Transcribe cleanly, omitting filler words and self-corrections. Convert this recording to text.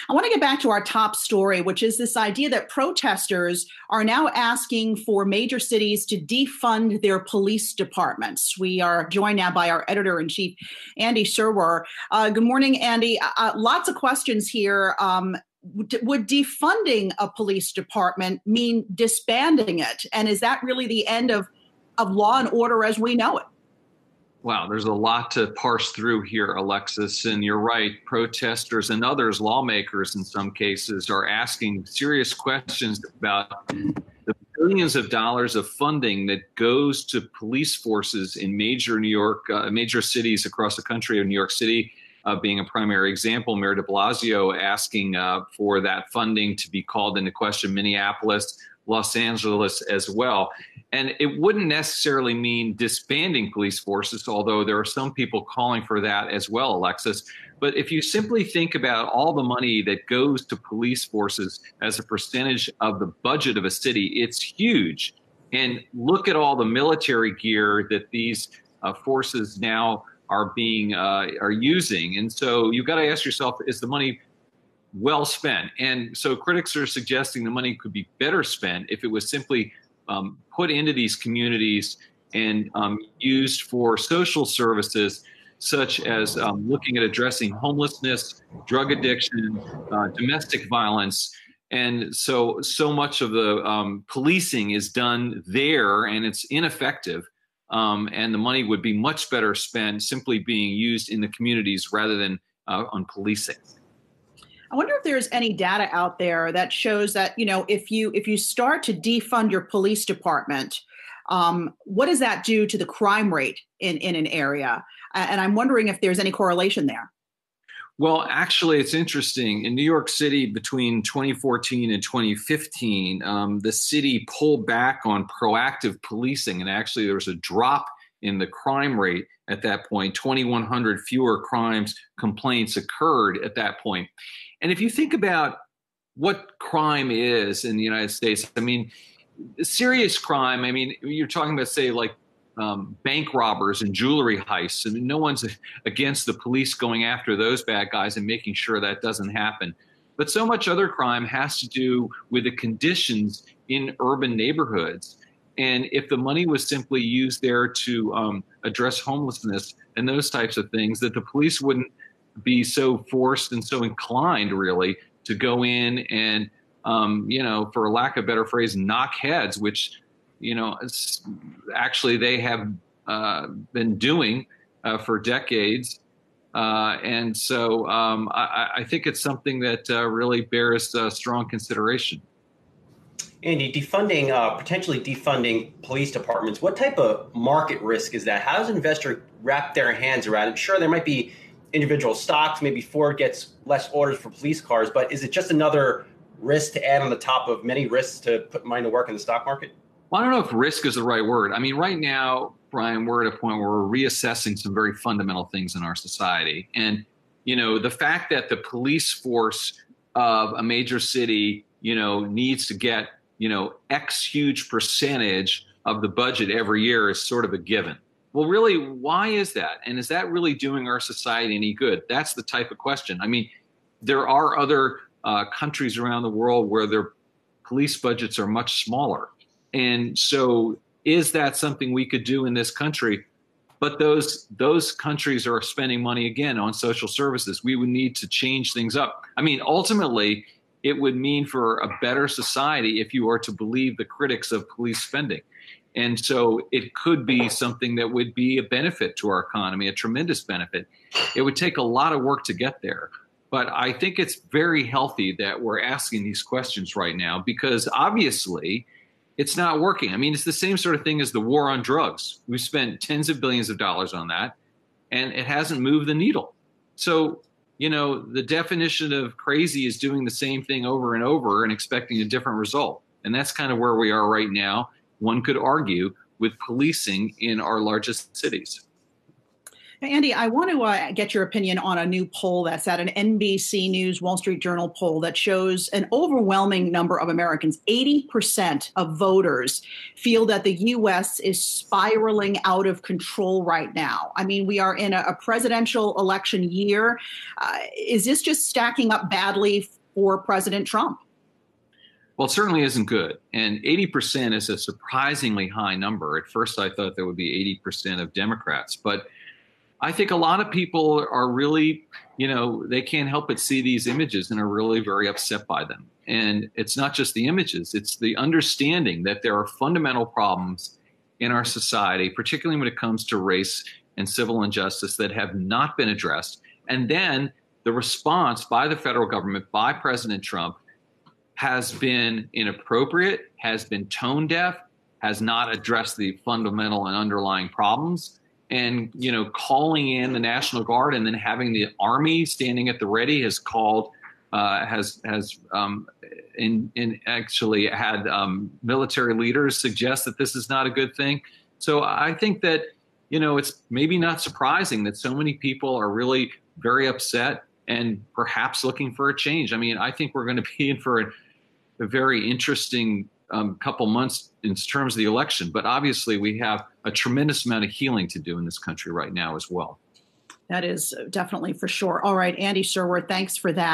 I want to get back to our top story, which is this idea that protesters are now asking for major cities to defund their police departments. We are joined now by our editor-in-chief, Andy Serwer. Good morning, Andy. Lots of questions here. Would defunding a police department mean disbanding it? And is that really the end of law and order as we know it? Wow, there's a lot to parse through here, Alexis. And you're right, protesters and others, lawmakers in some cases, are asking serious questions about the billions of dollars of funding that goes to police forces in major cities across the country, of New York City being a primary example. Mayor de Blasio asking for that funding to be called into question, Minneapolis, Los Angeles as well. And it wouldn't necessarily mean disbanding police forces, although there are some people calling for that as well, Alexis. But if you simply think about all the money that goes to police forces as a percentage of the budget of a city, it's huge. And look at all the military gear that these forces now are using. And so you've got to ask yourself, is the money well spent? And so critics are suggesting the money could be better spent if it was simply put into these communities and used for social services, such as looking at addressing homelessness, drug addiction, domestic violence. And so much of the policing is done there, and it's ineffective. And the money would be much better spent simply being used in the communities rather than on policing. I wonder if there's any data out there that shows that, if you start to defund your police department, what does that do to the crime rate in an area? And I'm wondering if there's any correlation there. Well, actually, it's interesting. In New York City, between 2014 and 2015, the city pulled back on proactive policing. And actually, there was a drop in the crime rate at that point. 2,100 fewer complaints occurred at that point. And if you think about what crime is in the United States, I mean, serious crime, I mean, you're talking about, say, like bank robbers and jewelry heists. I mean, no one's against the police going after those bad guys and making sure that doesn't happen. But so much other crime has to do with the conditions in urban neighborhoods. And if the money was simply used there to address homelessness and those types of things, that the police wouldn't be so forced and so inclined, really, to go in and, for lack of a better phrase, knock heads, which, actually they have been doing for decades. And so I think it's something that really bears strong consideration. Andy, potentially defunding police departments, what type of market risk is that? How does an investor wrap their hands around it? Sure, there might be individual stocks, maybe Ford gets less orders for police cars, but is it just another risk to add on the top of many risks to put money to work in the stock market? Well, I don't know if risk is the right word. I mean, right now, Brian, we're at a point where we're reassessing some very fundamental things in our society. And, the fact that the police force of a major city, needs to get, X huge percentage of the budget every year is sort of a given. Well, really, why is that? And is that really doing our society any good? That's the type of question. I mean, there are other countries around the world where their police budgets are much smaller. And so is that something we could do in this country? But those countries are spending money, again, on social services. We would need to change things up. I mean, ultimately, it would mean for a better society if you are to believe the critics of police spending. And so it could be something that would be a benefit to our economy, a tremendous benefit. It would take a lot of work to get there. But I think it's very healthy that we're asking these questions right now, because obviously it's not working. I mean, it's the same sort of thing as the war on drugs. We've spent tens of billions of dollars on that, and it hasn't moved the needle. So, the definition of crazy is doing the same thing over and over and expecting a different result. And that's kind of where we are right now. One could argue with policing in our largest cities. Andy, I want to get your opinion on a new poll that's at an NBC News Wall Street Journal poll that shows an overwhelming number of Americans, 80% of voters, feel that the U.S. is spiraling out of control right now. I mean, we are in a presidential election year. Is this just stacking up badly for President Trump? Well, it certainly isn't good. And 80% is a surprisingly high number. At first, I thought there would be 80% of Democrats. But I think a lot of people are really, they can't help but see these images and are really very upset by them. And it's not just the images, it's the understanding that there are fundamental problems in our society, particularly when it comes to race and civil injustice, that have not been addressed. And then the response by the federal government, by President Trump, has been inappropriate, has been tone deaf, has not addressed the fundamental and underlying problems. And, calling in the National Guard and then having the Army standing at the ready has actually had military leaders suggest that this is not a good thing. So I think that, it's maybe not surprising that so many people are really very upset and perhaps looking for a change. I mean, I think we're going to be in for a very interesting couple months in terms of the election. But obviously, we have a tremendous amount of healing to do in this country right now as well. That is definitely for sure. All right, Andy Serwer, thanks for that.